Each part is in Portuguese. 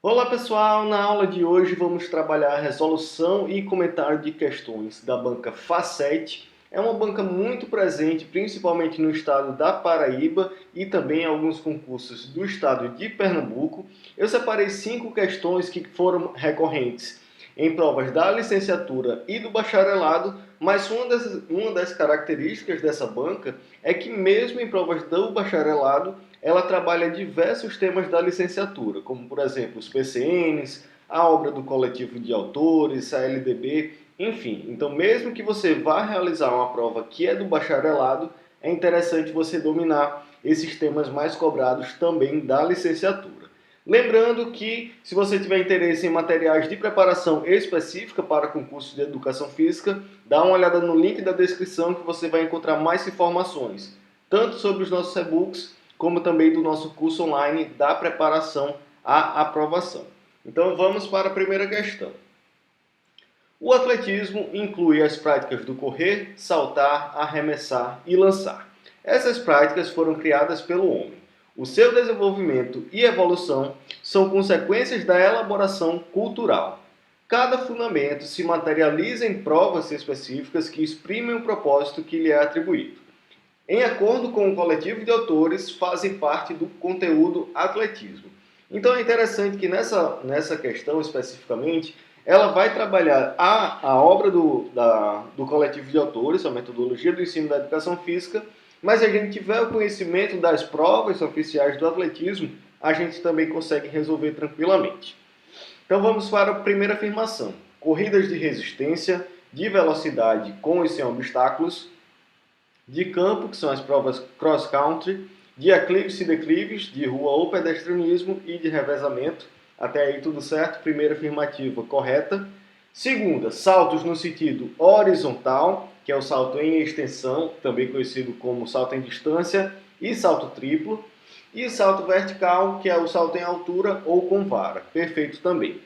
Olá pessoal, na aula de hoje vamos trabalhar a resolução e comentário de questões da banca Facete. É uma banca muito presente, principalmente no estado da Paraíba e também em alguns concursos do estado de Pernambuco. Eu separei 5 questões que foram recorrentes em provas da licenciatura e do bacharelado, mas uma das características dessa banca é que mesmo em provas do bacharelado, ela trabalha diversos temas da licenciatura, como, por exemplo, os PCNs, a obra do coletivo de autores, a LDB, enfim. Então, mesmo que você vá realizar uma prova que é do bacharelado, é interessante você dominar esses temas mais cobrados também da licenciatura. Lembrando que, se você tiver interesse em materiais de preparação específica para concursos de educação física, dá uma olhada no link da descrição que você vai encontrar mais informações, tanto sobre os nossos e-books, como também do nosso curso online da preparação à aprovação. Então vamos para a primeira questão. O atletismo inclui as práticas do correr, saltar, arremessar e lançar. Essas práticas foram criadas pelo homem. O seu desenvolvimento e evolução são consequências da elaboração cultural. Cada fundamento se materializa em provas específicas que exprimem o propósito que lhe é atribuído. Em acordo com o coletivo de autores, fazem parte do conteúdo atletismo. Então é interessante que nessa questão especificamente, ela vai trabalhar a obra do coletivo de autores, a metodologia do ensino da educação física, mas se a gente tiver o conhecimento das provas oficiais do atletismo, a gente também consegue resolver tranquilamente. Então vamos para a primeira afirmação. Corridas de resistência, de velocidade com e sem obstáculos, de campo, que são as provas cross-country, de eclipse e declives, de rua ou pedestrianismo e de revezamento. Até aí tudo certo, primeira afirmativa correta. Segunda, saltos no sentido horizontal, que é o salto em extensão, também conhecido como salto em distância, e salto triplo. E salto vertical, que é o salto em altura ou com vara. Perfeito também.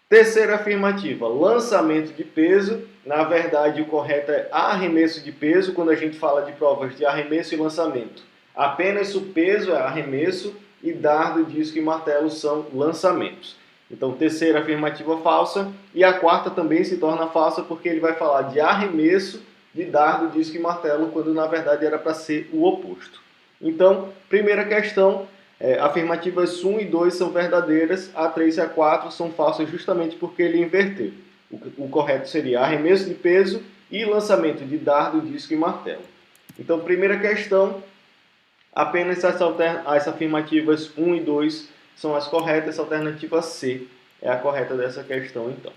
Terceira afirmativa, lançamento de peso. Na verdade, o correto é arremesso de peso, quando a gente fala de provas de arremesso e lançamento. Apenas o peso é arremesso e dardo, disco e martelo são lançamentos. Então, terceira afirmativa falsa. E a quarta também se torna falsa porque ele vai falar de arremesso, de dardo, disco e martelo, quando na verdade era para ser o oposto. Então, primeira questão, afirmativas 1 e 2 são verdadeiras, a 3 e a 4 são falsas justamente porque ele inverteu. O correto seria arremesso de peso e lançamento de dardo, disco e martelo. Então, primeira questão, apenas as afirmativas 1 e 2 são as corretas, a alternativa C é a correta dessa questão, então.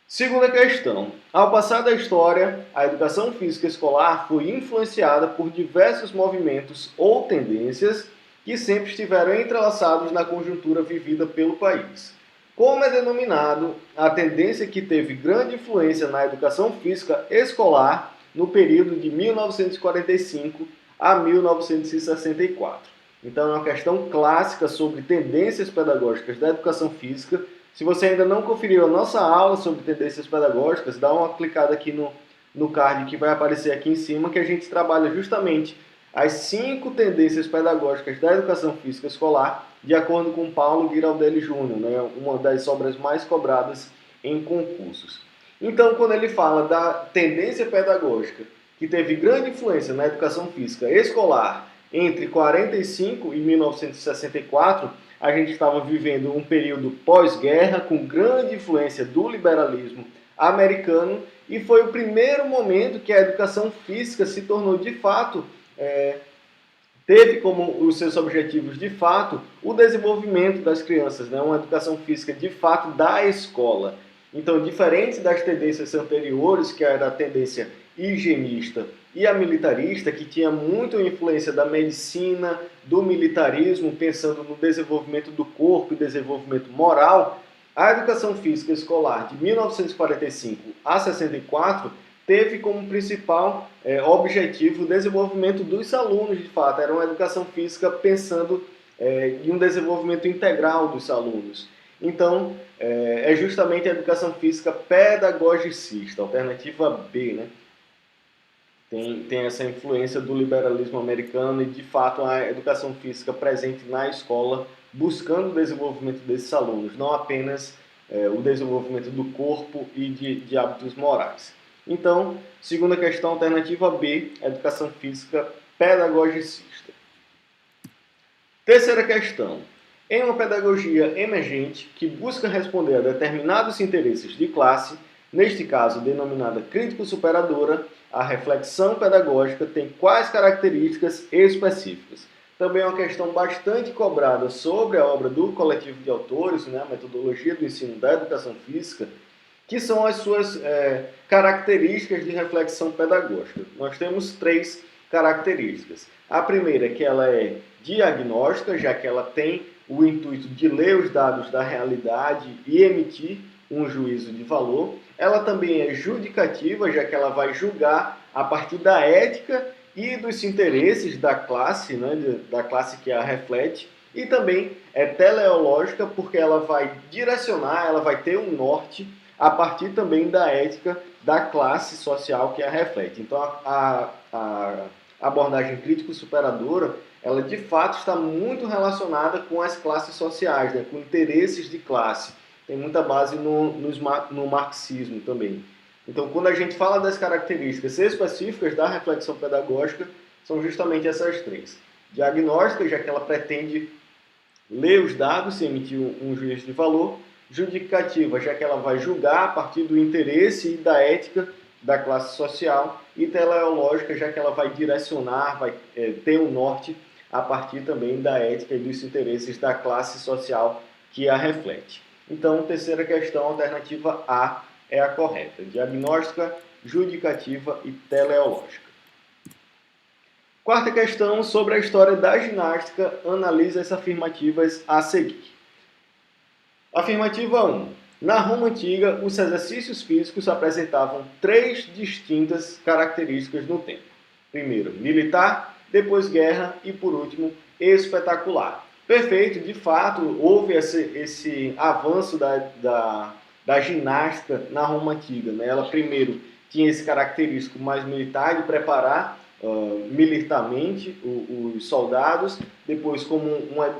Segunda questão. Ao passar da história, a educação física escolar foi influenciada por diversos movimentos ou tendências que sempre estiveram entrelaçados na conjuntura vivida pelo país. Como é denominado a tendência que teve grande influência na educação física escolar no período de 1945 a 1964. Então, é uma questão clássica sobre tendências pedagógicas da educação física. Se você ainda não conferiu a nossa aula sobre tendências pedagógicas, dá uma clicada aqui no card que vai aparecer aqui em cima, que a gente trabalha justamente as 5 tendências pedagógicas da educação física escolar, de acordo com Paulo Giraldelli Júnior, né, uma das obras mais cobradas em concursos. Então, quando ele fala da tendência pedagógica que teve grande influência na educação física escolar entre 45 e 1964, a gente estava vivendo um período pós-guerra com grande influência do liberalismo americano e foi o primeiro momento que a educação física se tornou de fato, teve como os seus objetivos de fato o desenvolvimento das crianças, né? Uma educação física de fato da escola. Então, diferente das tendências anteriores, que era a tendência higienista e a militarista, que tinha muito influência da medicina, do militarismo, pensando no desenvolvimento do corpo e desenvolvimento moral, a educação física escolar de 1945 a 64 teve como principal objetivo o desenvolvimento dos alunos, de fato. Era uma educação física pensando em um desenvolvimento integral dos alunos. Então, é justamente a educação física pedagogicista, alternativa B, né? Tem essa influência do liberalismo americano e, de fato, a educação física presente na escola buscando o desenvolvimento desses alunos, não apenas o desenvolvimento do corpo e de hábitos morais. Então, segunda questão, alternativa B, educação física pedagogicista. Terceira questão. Em uma pedagogia emergente que busca responder a determinados interesses de classe, neste caso denominada crítico-superadora, a reflexão pedagógica tem quais características específicas? Também é uma questão bastante cobrada sobre a obra do coletivo de autores, né, a metodologia do ensino da educação física, que são as suas características de reflexão pedagógica. Nós temos três características. A primeira é que ela é diagnóstica, já que ela tem o intuito de ler os dados da realidade e emitir um juízo de valor. Ela também é judicativa, já que ela vai julgar a partir da ética e dos interesses da classe, né, da classe que a reflete. E também é teleológica, porque ela vai direcionar, ela vai ter um norte a partir também da ética da classe social que a reflete. Então, a abordagem crítico-superadora, ela de fato está muito relacionada com as classes sociais, né, com interesses de classe. Tem muita base no marxismo também. Então, quando a gente fala das características específicas da reflexão pedagógica, são justamente essas três. Diagnóstica, já que ela pretende ler os dados e emitir um juízo de valor. Judicativa, já que ela vai julgar a partir do interesse e da ética da classe social. E teleológica, já que ela vai direcionar, vai ter um norte a partir também da ética e dos interesses da classe social que a reflete. Então, terceira questão, alternativa A é a correta. Diagnóstica, judicativa e teleológica. Quarta questão, sobre a história da ginástica, analisa as afirmativas a seguir. Afirmativa 1. Na Roma Antiga, os exercícios físicos apresentavam três distintas características no tempo. Primeiro, militar, depois guerra e, por último, espetacular. Perfeito, de fato, houve esse avanço da ginástica na Roma Antiga, né? Ela primeiro tinha esse característico mais militar de preparar militarmente os soldados, depois como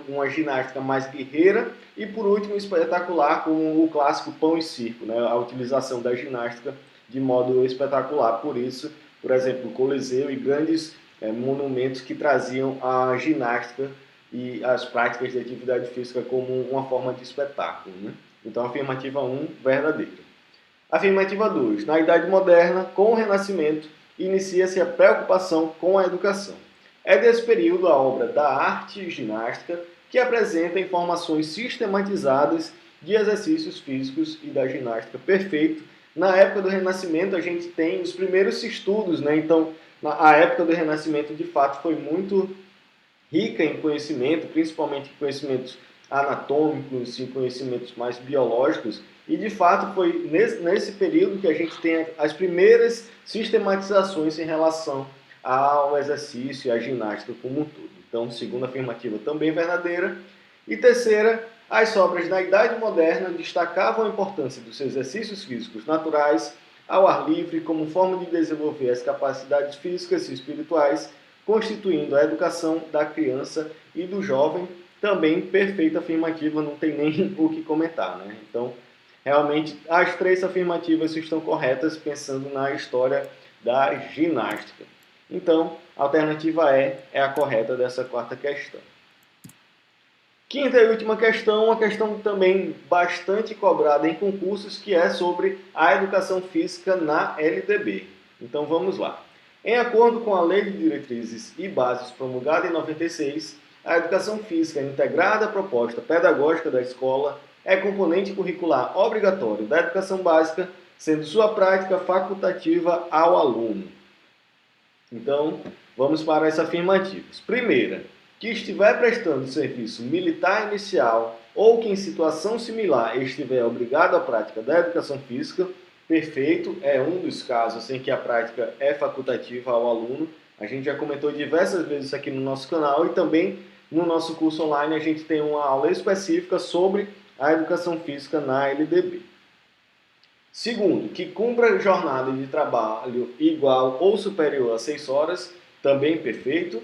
uma ginástica mais guerreira e por último espetacular como o clássico pão e circo, né? A utilização da ginástica de modo espetacular. Por isso, por exemplo, o Coliseu e grandes monumentos que traziam a ginástica e as práticas de atividade física como uma forma de espetáculo, né? Então, afirmativa 1, verdadeira. Afirmativa 2. Na Idade Moderna, com o Renascimento, inicia-se a preocupação com a educação. É desse período a obra da arte ginástica, que apresenta informações sistematizadas de exercícios físicos e da ginástica. Perfeito. Na época do Renascimento, a gente tem os primeiros estudos, né? Então, a época do Renascimento, de fato, foi muito rica em conhecimento, principalmente em conhecimentos anatômicos e conhecimentos mais biológicos, e de fato foi nesse período que a gente tem as primeiras sistematizações em relação ao exercício e à ginástica como um todo. Então, segunda afirmativa também verdadeira. E terceira, as obras da Idade Moderna destacavam a importância dos exercícios físicos naturais ao ar livre como forma de desenvolver as capacidades físicas e espirituais, constituindo a educação da criança e do jovem. Também perfeita afirmativa, não tem nem o que comentar, né? Então, realmente, as três afirmativas estão corretas pensando na história da ginástica. Então, a alternativa E é a correta dessa quarta questão. Quinta e última questão, uma questão também bastante cobrada em concursos, que é sobre a educação física na LDB. Então, vamos lá. Em acordo com a Lei de Diretrizes e Bases promulgada em 96, a educação física integrada à proposta pedagógica da escola é componente curricular obrigatório da educação básica, sendo sua prática facultativa ao aluno. Então, vamos para as afirmativas. Primeira, que estiver prestando serviço militar inicial ou que em situação similar estiver obrigado à prática da educação física. Perfeito, é um dos casos em que a prática é facultativa ao aluno. A gente já comentou diversas vezes aqui no nosso canal e também no nosso curso online a gente tem uma aula específica sobre a educação física na LDB. Segundo, que cumpra jornada de trabalho igual ou superior a 6 horas, também perfeito.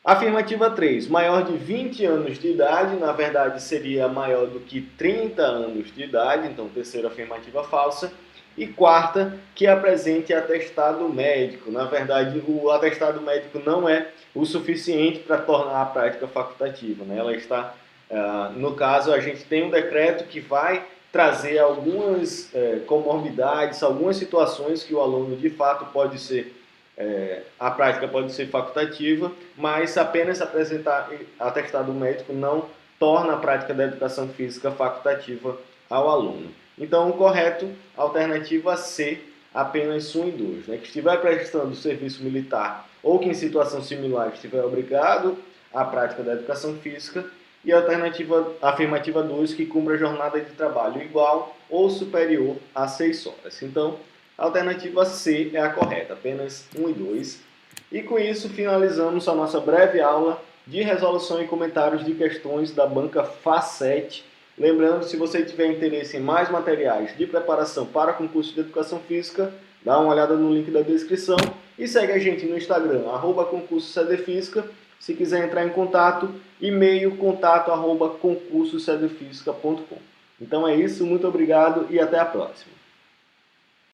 Afirmativa 3, maior de 20 anos de idade, na verdade seria maior do que 30 anos de idade, então terceira afirmativa falsa. E quarta, que apresente atestado médico. Na verdade, o atestado médico não é o suficiente para tornar a prática facultativa, né? Ela está, no caso, a gente tem um decreto que vai trazer algumas comorbidades, algumas situações que o aluno de fato pode ser a prática pode ser facultativa, mas apenas apresentar atestado médico não torna a prática da educação física facultativa ao aluno. Então, o correto, alternativa C, apenas 1 e 2. Né? Que estiver prestando serviço militar ou que em situação similar estiver obrigado à prática da educação física. E a alternativa, afirmativa 2, que cumpra jornada de trabalho igual ou superior a 6 horas. Então, a alternativa C é a correta, apenas 1 e 2. E com isso finalizamos a nossa breve aula de resolução e comentários de questões da banca FACET. Lembrando, se você tiver interesse em mais materiais de preparação para concurso de educação física, dá uma olhada no link da descrição e segue a gente no Instagram, @concurso-cdfísica. Se quiser entrar em contato, e-mail contato@concurso-cdfísica.com. Então é isso, muito obrigado e até a próxima.